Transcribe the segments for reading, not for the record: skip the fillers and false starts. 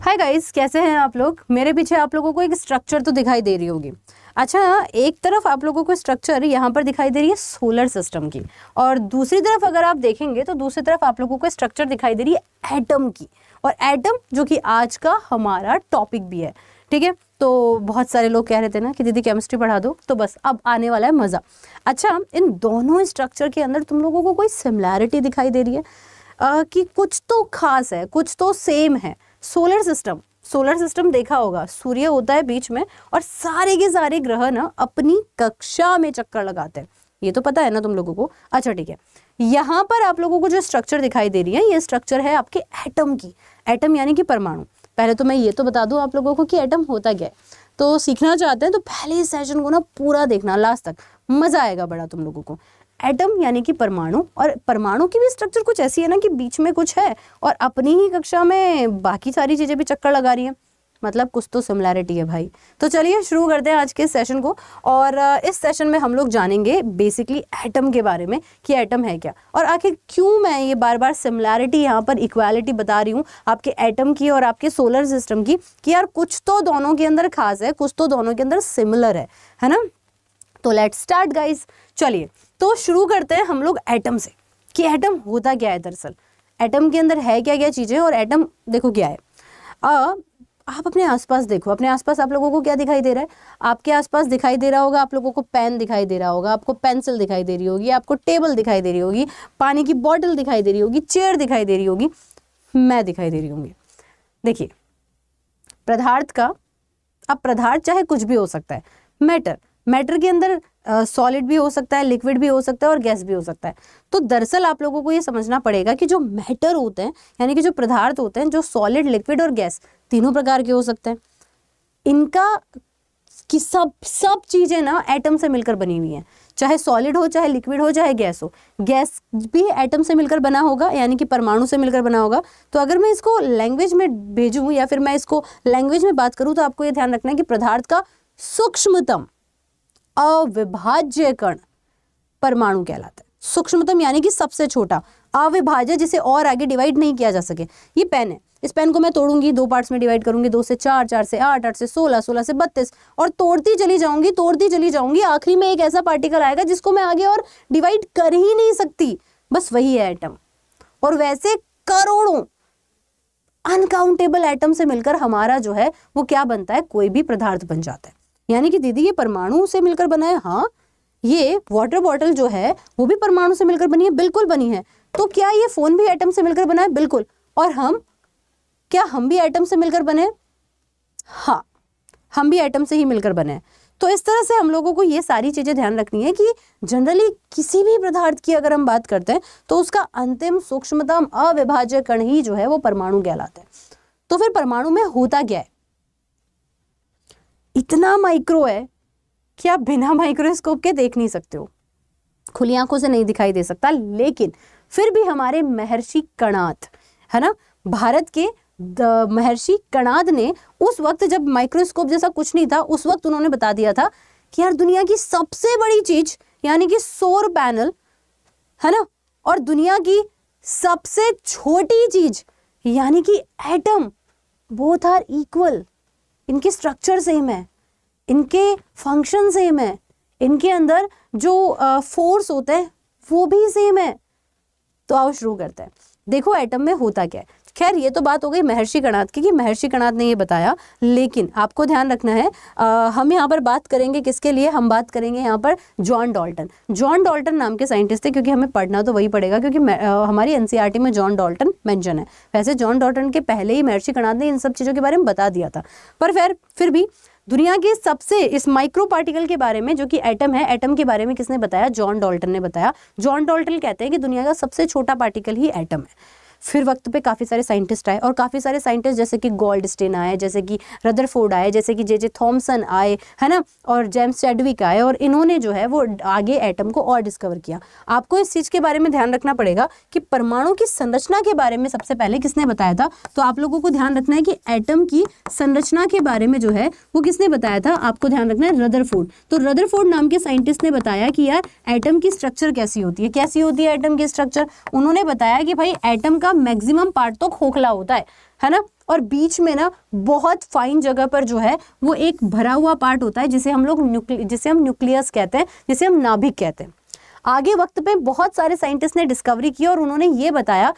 Hi guys, कैसे हैं आप लोग। मेरे पीछे आप लोगों को एक स्ट्रक्चर तो दिखाई दे रही होगी। अच्छा, एक तरफ आप लोगों को स्ट्रक्चर यहाँ पर दिखाई दे रही है सोलर सिस्टम की, और दूसरी तरफ अगर आप देखेंगे तो दूसरी तरफ आप लोगों को स्ट्रक्चर दिखाई दे रही है एटम की। और एटम जो कि आज का हमारा टॉपिक भी है, ठीक है। तो बहुत सारे लोग कह रहे थे ना कि दीदी केमिस्ट्री पढ़ा दो, तो बस अब आने वाला है मज़ा। अच्छा, इन दोनों स्ट्रक्चर के अंदर तुम लोगों को कोई सिमिलैरिटी दिखाई दे रही है कि कुछ तो खास है, कुछ तो सेम है। सोलर सिस्टम देखा होगा, सूर्य होता है बीच में और सारे के सारे ग्रह ना अपनी कक्षा में चक्कर लगाते हैं, ये तो पता है ना तुम लोगों को। अच्छा ठीक है, यहाँ पर आप लोगों को जो स्ट्रक्चर दिखाई दे रही है ये स्ट्रक्चर है आपके एटम की। एटम यानी कि परमाणु। पहले तो मैं ये तो बता दूं आप लोगों को कि एटम होता क्या है। तो सीखना चाहते हैं तो पहले इस सेशन को ना पूरा देखना लास्ट तक, मजा आएगा बड़ा तुम लोगों को। एटम यानी कि परमाणु, और परमाणु की भी स्ट्रक्चर कुछ ऐसी है ना कि बीच में कुछ है और अपनी ही कक्षा में बाकी सारी चीजें भी चक्कर लगा रही हैं, मतलब कुछ तो सिमिलैरिटी है भाई। तो चलिए शुरू करते हैं आज के सेशन को। और इस सेशन में हम लोग जानेंगे बेसिकली एटम के बारे में कि एटम है क्या, और आखिर क्यों मैं ये बार बार सिमिलैरिटी यहाँ पर इक्वालिटी बता रही हूँ आपके एटम की और आपके सोलर सिस्टम की, कि यार कुछ तो दोनों के अंदर खास है, कुछ तो दोनों के अंदर सिमिलर है ना। तो लेट्स स्टार्ट गाइस। चलिए तो शुरू करते हैं हम लोग एटम से, कि एटम होता क्या है। दरअसल एटम के अंदर है क्या क्या चीजें, और एटम देखो क्या है। आप अपने आसपास देखो, अपने आसपास आप लोगों को क्या दिखाई दे रहा है। आपके आसपास दिखाई दे रहा होगा आप लोगों को पेन दिखाई दे रहा होगा, आपको पेंसिल दिखाई दे रही होगी, आपको टेबल दिखाई दे रही होगी, पानी की बोतल दिखाई दे रही होगी, चेयर दिखाई दे रही होगी, मैं दिखाई दे रही होंगी। देखिए पदार्थ का, अब पदार्थ चाहे कुछ भी हो सकता है। मैटर के अंदर सॉलिड भी हो सकता है, लिक्विड भी हो सकता है और गैस भी हो सकता है। तो दरअसल आप लोगों को ये समझना पड़ेगा कि जो मैटर होते हैं यानी कि जो पदार्थ होते हैं, जो सॉलिड, लिक्विड और गैस तीनों प्रकार के हो सकते हैं। इनका कि सब चीजें ना एटम से मिलकर बनी हुई हैं, चाहे सॉलिड हो, चाहे लिक्विड हो, चाहे गैस हो। गैस भी एटम से मिलकर बना होगा, यानी कि परमाणु से मिलकर बना होगा। तो अगर मैं इसको लैंग्वेज में भेजूं या फिर मैं इसको लैंग्वेज में बात करूं, तो आपको ये ध्यान रखना है कि पदार्थ का सूक्ष्मतम अविभाज्य कण परमाणु कहलाता है। सूक्ष्मतम यानी कि सबसे छोटा, अविभाज्य जिसे और आगे डिवाइड नहीं किया जा सके। ये पेन है, इस पेन को मैं तोड़ूंगी, दो पार्ट्स में डिवाइड करूंगी, 2 से 4, 4 से 8, 8 से 16, 16 से 32, और तोड़ती चली जाऊंगी। आखिरी में एक ऐसा पार्टिकल आएगा जिसको मैं आगे और डिवाइड कर ही नहीं सकती, बस वही है एटम। और वैसे करोड़ों अनकाउंटेबल एटम से मिलकर हमारा जो है वो क्या बनता है, कोई भी पदार्थ बन जाता है। यानी कि दीदी ये परमाणु से मिलकर बना है। हाँ, ये वाटर बॉटल जो है वो भी परमाणु से मिलकर बनी है, बिल्कुल बनी है। तो क्या ये फोन भी एटम से मिलकर बना है? बिल्कुल। और हम भी एटम से मिलकर बने? हाँ, हम भी एटम से ही मिलकर बने हैं। तो इस तरह से हम लोगों को ये सारी चीजें ध्यान रखनी है कि जनरली किसी भी पदार्थ की अगर हम बात करते हैं तो उसका अंतिम सूक्ष्मतम अविभाज्य कण ही जो है वो परमाणु कहलाता है। तो फिर परमाणु में होता क्या है? इतना माइक्रो है कि आप बिना माइक्रोस्कोप के देख नहीं सकते हो, खुली आंखों से नहीं दिखाई दे सकता। लेकिन फिर भी हमारे महर्षि कणाद है ना, भारत के महर्षि कणाद ने उस वक्त जब माइक्रोस्कोप जैसा कुछ नहीं था, उस वक्त उन्होंने बता दिया था कि यार दुनिया की सबसे बड़ी चीज यानी कि सौर पैनल है ना, और दुनिया की सबसे छोटी चीज यानी कि एटम, बोथ आर इक्वल। इनके स्ट्रक्चर सेम है, इनके फंक्शन सेम है, इनके अंदर जो फोर्स होते हैं वो भी सेम है। तो आओ शुरू करते हैं। देखो एटम में होता क्या है। खैर ये तो बात हो गई महर्षि कणाद की, कि महर्षि कणाद ने ये बताया। लेकिन आपको ध्यान रखना है, हम यहाँ पर बात करेंगे किसके लिए, हम बात करेंगे यहाँ पर जॉन डाल्टन। जॉन डाल्टन नाम के साइंटिस्ट थे, क्योंकि हमें पढ़ना तो वही पड़ेगा, क्योंकि हमारी एनसीईआरटी में जॉन डाल्टन मेंशन है। वैसे जॉन डाल्टन के पहले ही महर्षि कणाद ने इन सब चीज़ों के बारे में बता दिया था, पर फिर भी दुनिया के सबसे इस माइक्रो पार्टिकल के बारे में जो कि एटम है, एटम के बारे में किसने बताया? जॉन डाल्टन ने बताया। जॉन डाल्टन कहते हैं कि दुनिया का सबसे छोटा पार्टिकल ही एटम है। फिर वक्त पे काफ़ी सारे साइंटिस्ट आए, और काफ़ी सारे साइंटिस्ट जैसे कि गोल्डस्टीन आए, जैसे कि रदरफोर्ड आए, जैसे कि जे थॉमसन आए है ना, और जेम्स चैडविक आए, और इन्होंने जो है वो आगे एटम को और डिस्कवर किया। आपको इस चीज़ के बारे में ध्यान रखना पड़ेगा कि परमाणु की संरचना के बारे में सबसे पहले किसने बताया था। तो आप लोगों को ध्यान रखना है कि एटम की संरचना के बारे में जो है वो किसने बताया था, आपको ध्यान रखना है, रदरफोर्ड। तो रदरफोर्ड नाम के साइंटिस्ट ने बताया कि यार एटम की स्ट्रक्चर कैसी होती है, कैसी होती है एटम की स्ट्रक्चर। उन्होंने बताया कि भाई एटम का का मैक्सिमम पार्ट तो खोखला होता है ना, और बीच में ना बहुत फाइन जगह पर जो है वो एक भरा हुआ पार्ट होता है जिसे हम न्यूक्लियस कहते हैं, जिसे हम नाभिक कहते हैं। आगे वक्त पे बहुत सारे साइंटिस्ट ने डिस्कवरी की और उन्होंने ये बताया,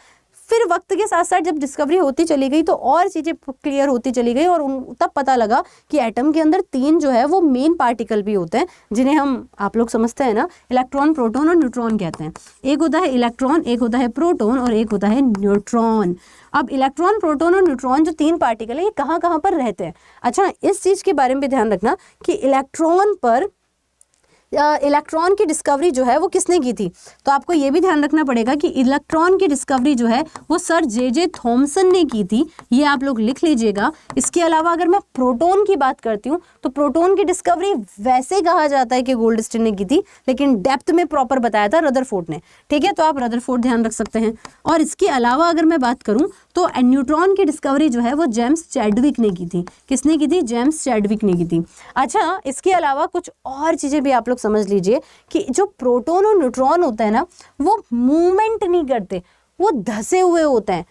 फिर वक्त के साथ साथ जब डिस्कवरी होती चली गई तो और चीज़ें क्लियर होती चली गई और तब पता लगा कि एटम के अंदर 3 जो है वो मेन पार्टिकल भी होते हैं, जिन्हें आप लोग समझते हैं ना, इलेक्ट्रॉन, प्रोटॉन और न्यूट्रॉन कहते हैं। एक होता है इलेक्ट्रॉन, एक होता है प्रोटॉन और एक होता है न्यूट्रॉन। अब इलेक्ट्रॉन, प्रोटॉन और न्यूट्रॉन जो 3 पार्टिकल है ये कहाँ कहाँ पर रहते हैं। अच्छा, इस चीज़ के बारे में भी ध्यान रखना कि इलेक्ट्रॉन की डिस्कवरी जो है वो किसने की थी, तो आपको ये भी ध्यान रखना पड़ेगा कि इलेक्ट्रॉन की डिस्कवरी जो है वो सर जे थॉमसन ने की थी, ये आप लोग लिख लीजिएगा। इसके अलावा अगर मैं प्रोटॉन की बात करती हूँ तो प्रोटॉन की डिस्कवरी वैसे कहा जाता है कि गोल्डस्टीन ने की थी, लेकिन डेप्थ में प्रॉपर बताया था रदरफोर्ड ने, ठीक है, तो आप रदरफोर्ड ध्यान रख सकते हैं। और इसके अलावा अगर मैं बात करूँ तो न्यूट्रॉन की डिस्कवरी जो है वो जेम्स चैडविक ने की थी। किसने की थी? जेम्स चैडविक ने की थी। अच्छा, इसके अलावा कुछ और चीज़ें भी आप लोग समझ लीजिए कि जो प्रोटॉन और न्यूट्रॉन होता है ना वो मूवमेंट नहीं करते, वो धसे हुए होते हैं।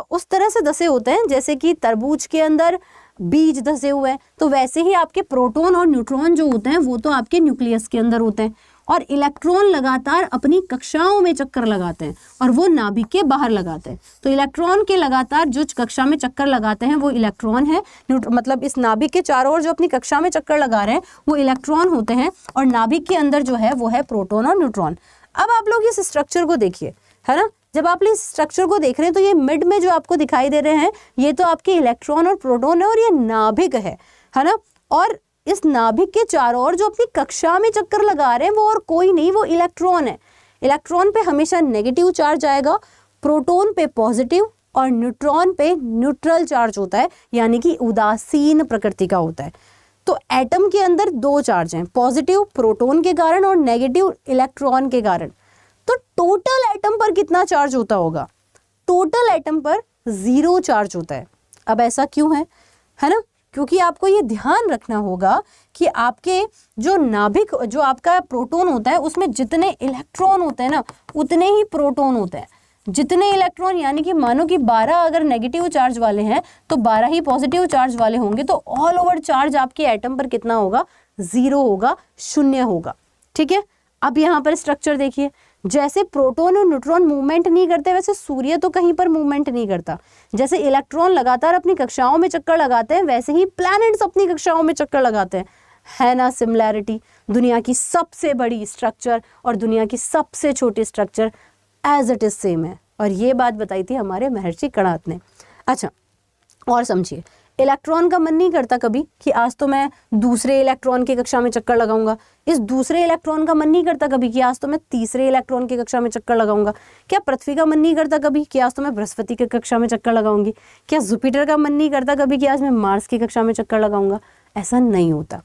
उस तरह से धसे होते हैं जैसे कि तरबूज के अंदर बीज धसे हुए हैं, तो वैसे ही आपके प्रोटॉन और न्यूट्रॉन जो होते हैं वो तो आपके न्यूक्लियस के अंदर होते हैं। और इलेक्ट्रॉन लगातार अपनी कक्षाओं में चक्कर लगाते हैं और वो नाभिक के बाहर लगाते हैं। तो इलेक्ट्रॉन के लगातार जो कक्षा में चक्कर लगाते हैं वो इलेक्ट्रॉन है, मतलब इस नाभिक के चारों ओर जो अपनी कक्षा में चक्कर लगा रहे हैं वो इलेक्ट्रॉन होते हैं, और नाभिक के अंदर जो है वो है प्रोटॉन और न्यूट्रॉन। अब आप लोग इस स्ट्रक्चर को देखिए, है ना, जब आप इस स्ट्रक्चर को देख रहे हैं तो ये मिड में जो आपको दिखाई दे रहे हैं ये तो आपके इलेक्ट्रॉन और प्रोटॉन है और ये नाभिक है ना। और इस नाभिक के चारों ओर जो अपनी कक्षा में चक्कर लगा रहे हैं वो और कोई नहीं, वो इलेक्ट्रॉन है। इलेक्ट्रॉन पे हमेशा नेगेटिव चार्ज आएगा, प्रोटॉन पे पॉजिटिव और न्यूट्रॉन पे न्यूट्रल चार्ज होता है, यानी कि उदासीन प्रकृति का होता है। तो एटम के अंदर 2 चार्ज हैं, पॉजिटिव प्रोटॉन के कारण और नेगेटिव इलेक्ट्रॉन के कारण। तो टोटल एटम पर कितना चार्ज होता होगा? टोटल एटम पर 0 चार्ज होता है। अब ऐसा क्यों है ना? क्योंकि आपको ये ध्यान रखना होगा कि आपके जो नाभिक, जो आपका प्रोटॉन होता है उसमें जितने इलेक्ट्रॉन होते हैं ना उतने ही प्रोटॉन होते हैं। जितने इलेक्ट्रॉन, यानी कि मानो कि 12 अगर नेगेटिव चार्ज वाले हैं तो 12 ही पॉजिटिव चार्ज वाले होंगे, तो ऑल ओवर चार्ज आपके एटम पर कितना होगा? 0 होगा, 0 होगा, ठीक है। अब यहाँ पर स्ट्रक्चर देखिए, जैसे प्रोटॉन और न्यूट्रॉन मूवमेंट नहीं करते वैसे सूर्य तो कहीं पर मूवमेंट नहीं करता। जैसे इलेक्ट्रॉन लगातार अपनी कक्षाओं में चक्कर लगाते हैं वैसे ही प्लैनेट्स अपनी कक्षाओं में चक्कर लगाते हैं, है ना सिमिलैरिटी। दुनिया की सबसे बड़ी स्ट्रक्चर और दुनिया की सबसे छोटी structure as it is same है, और ये बात बताई थी हमारे महर्षि कणाद ने। अच्छा, और समझिए, इलेक्ट्रॉन का मन नहीं करता कभी कि आज तो मैं दूसरे इलेक्ट्रॉन की कक्षा में चक्कर लगाऊंगा। इस दूसरे इलेक्ट्रॉन का मन नहीं करता कभी कि आज तो मैं तीसरे इलेक्ट्रॉन की कक्षा में चक्कर लगाऊंगा। क्या पृथ्वी का मन नहीं करता कभी कि आज तो मैं बृहस्पति की कक्षा में चक्कर लगाऊंगी? क्या जुपिटर का मन नहीं करता कभी कि आज मैं मार्स की कक्षा में चक्कर लगाऊंगा? ऐसा नहीं होता,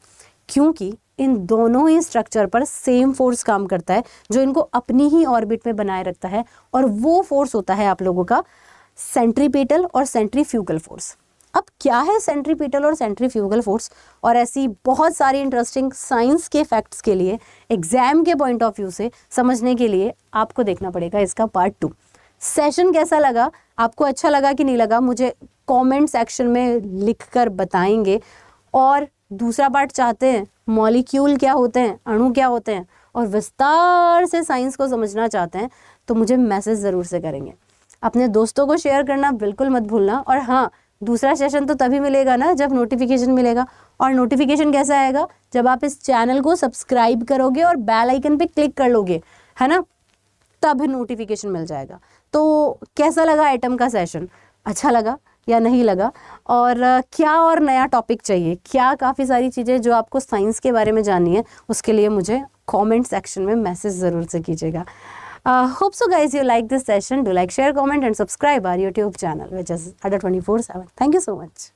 क्योंकि इन दोनों ही स्ट्रक्चर पर सेम फोर्स काम करता है जो इनको अपनी ही ऑर्बिट में बनाए रखता है, और वो फोर्स होता है आप लोगों का सेंट्रीपिटल और सेंट्रीफ्यूगल फोर्स। अब क्या है सेंट्रीपिटल और सेंट्रीफ्यूगल फोर्स, और ऐसी बहुत सारी इंटरेस्टिंग साइंस के फैक्ट्स के लिए, एग्जाम के पॉइंट ऑफ व्यू से समझने के लिए आपको देखना पड़ेगा इसका पार्ट 2। सेशन कैसा लगा, आपको अच्छा लगा कि नहीं लगा, मुझे कमेंट सेक्शन में लिखकर बताएंगे। और दूसरा पार्ट चाहते हैं, मॉलिक्यूल क्या होते हैं, अणु क्या होते हैं, और विस्तार से साइंस को समझना चाहते हैं, तो मुझे मैसेज ज़रूर से करेंगे। अपने दोस्तों को शेयर करना बिल्कुल मत भूलना। और हाँ, दूसरा सेशन तो तभी मिलेगा ना जब नोटिफिकेशन मिलेगा, और नोटिफिकेशन कैसा आएगा? जब आप इस चैनल को सब्सक्राइब करोगे और बेल आइकन पे क्लिक कर लोगे, है ना, तब नोटिफिकेशन मिल जाएगा। तो कैसा लगा एटम का सेशन? अच्छा लगा या नहीं लगा? और क्या और नया टॉपिक चाहिए, क्या काफ़ी सारी चीज़ें जो आपको साइंस के बारे में जाननी है, उसके लिए मुझे कमेंट सेक्शन में मैसेज ज़रूर से कीजिएगा। Hope so guys you like this session. Do like, share, comment and subscribe our YouTube channel which is Adda 24/7. Thank you so much.